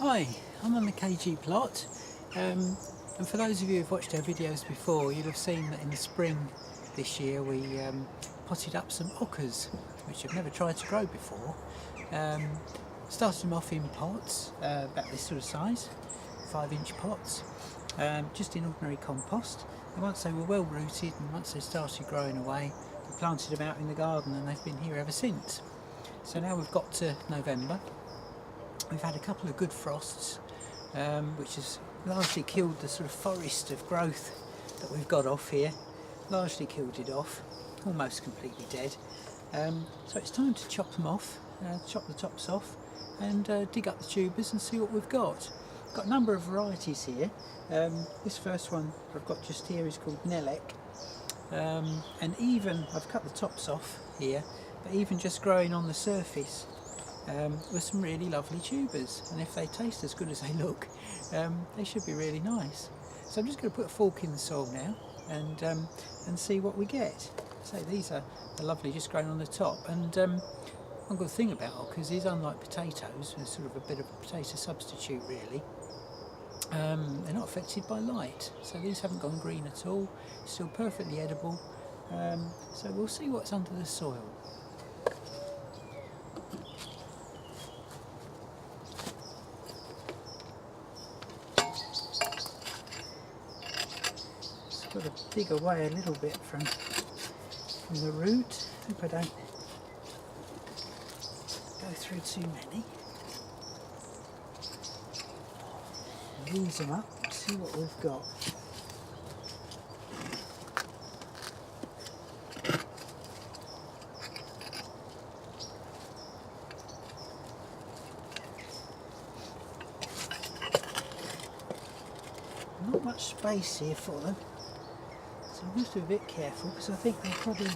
Hi, I'm on the KG plot, and for those of you who've watched our videos before, you'll have seen that in the spring this year we potted up some Ocas, which I've never tried to grow before. Started them off in pots, about this sort of size, 5-inch pots, just in ordinary compost. And once they were well rooted and once they started growing away, we planted them out in the garden and they've been here ever since. So now we've got to November. We've had a couple of good frosts, which has largely killed the sort of forest of growth that we've got off here. Largely killed it off, almost completely dead. So it's time to chop them off, chop the tops off and dig up the tubers and see what we've got. Got a number of varieties here. This first one I've got just here is called lemony, and even I've cut the tops off here, but even just growing on the surface with some really lovely tubers, and if they taste as good as they look, they should be really nice. So I'm just going to put a fork in the soil now and see what we get. So these are lovely, just growing on the top, and one good thing about Ocas is, unlike potatoes, they're sort of a bit of a potato substitute really. They're not affected by light, so these haven't gone green at all, still perfectly edible. So we'll see what's under the soil. Just got to dig away a little bit from the root. Hope I don't go through too many. Ease them up and see what we've got. Not much space here for them, so I'm going to be a bit careful, because I think there are probably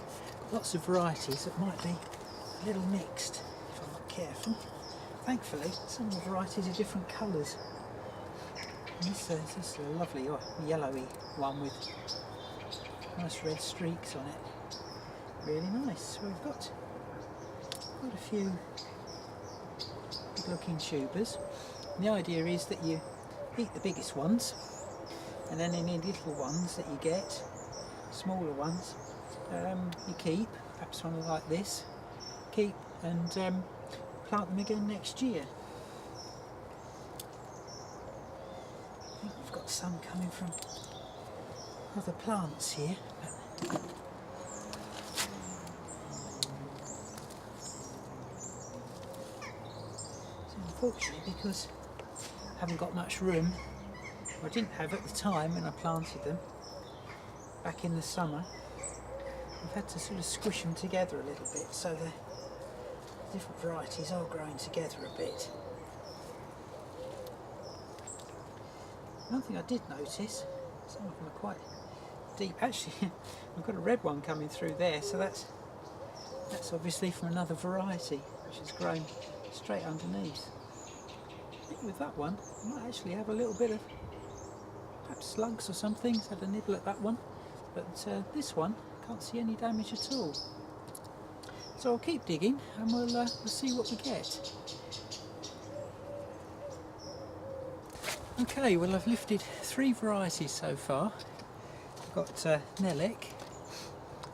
lots of varieties that might be a little mixed if I'm not careful. Thankfully, some of the varieties are different colours. This is a lovely yellowy one with nice red streaks on it. Really nice. So we've got quite a few good looking tubers. And the idea is that you eat the biggest ones, and then any little ones that you get, smaller ones, you keep, perhaps one like this, keep and plant them again next year. I think we've got some coming from other plants here. So unfortunately, because I haven't got much room, or I didn't have at the time when I planted them back in the summer, I've had to sort of squish them together a little bit, so the different varieties are growing together a bit. One thing I did notice, some of them are quite deep. Actually, I've got a red one coming through there, so that's obviously from another variety which has grown straight underneath. I think with that one I might actually have a little bit of perhaps slugs or something. Had a nibble at that one, but this one can't see any damage at all. So I'll keep digging and we'll see what we get. Okay, well, I've lifted 3 varieties so far. I've got lemony,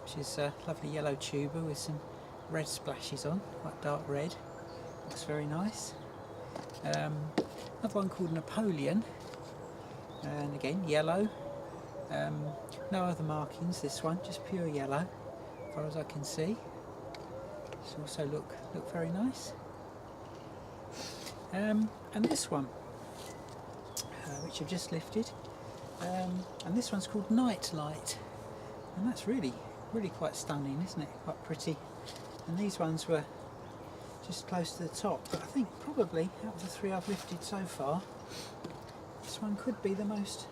which is a lovely yellow tuber with some red splashes on, quite dark red. Looks very nice. Another one called Napoleon, and again yellow. No other markings, this one, just pure yellow as far as I can see. This also look very nice. And this one, which I've just lifted, and this one's called Nightlight, and that's really quite stunning, isn't it? Quite pretty. And these ones were just close to the top, but I think probably out of the 3 I've lifted so far, this one could be the most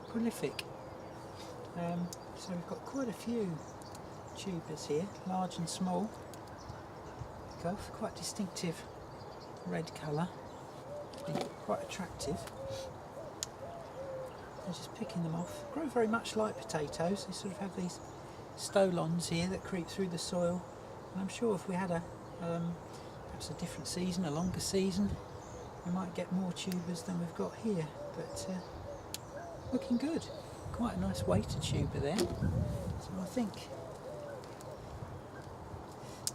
prolific. So we've got quite a few tubers here, large and small. Quite distinctive red colour, quite attractive. I'm just picking them off. Grow very much like potatoes. They sort of have these stolons here that creep through the soil, and I'm sure if we had perhaps a different season, a longer season, we might get more tubers than we've got here, but looking good. Quite a nice weighted tuber there, so I think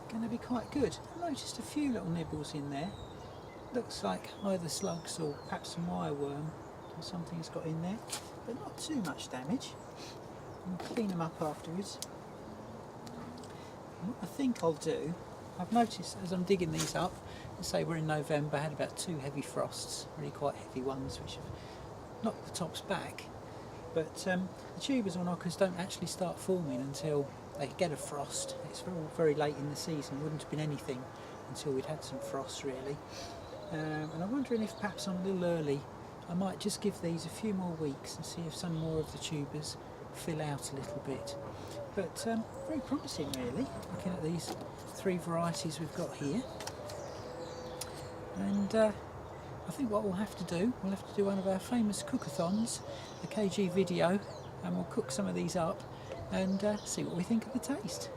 going to be quite good. I noticed a few little nibbles in there. Looks like either slugs or perhaps some wireworm or something has got in there, but not too much damage. I'll clean them up afterwards. And what I think I'll do, I've noticed as I'm digging these up, let's say we're in November, had about 2 heavy frosts, really quite heavy ones, which have knocked the tops back. But the tubers on Ocas don't actually start forming until they get a frost. It's very late in the season, wouldn't have been anything until we'd had some frost really. And I'm wondering if perhaps I'm a little early. I might just give these a few more weeks and see if some more of the tubers fill out a little bit. But very promising really, looking at these 3 varieties we've got here. And I think what we'll have to do one of our famous cookathons, a kg video, and we'll cook some of these up and see what we think of the taste.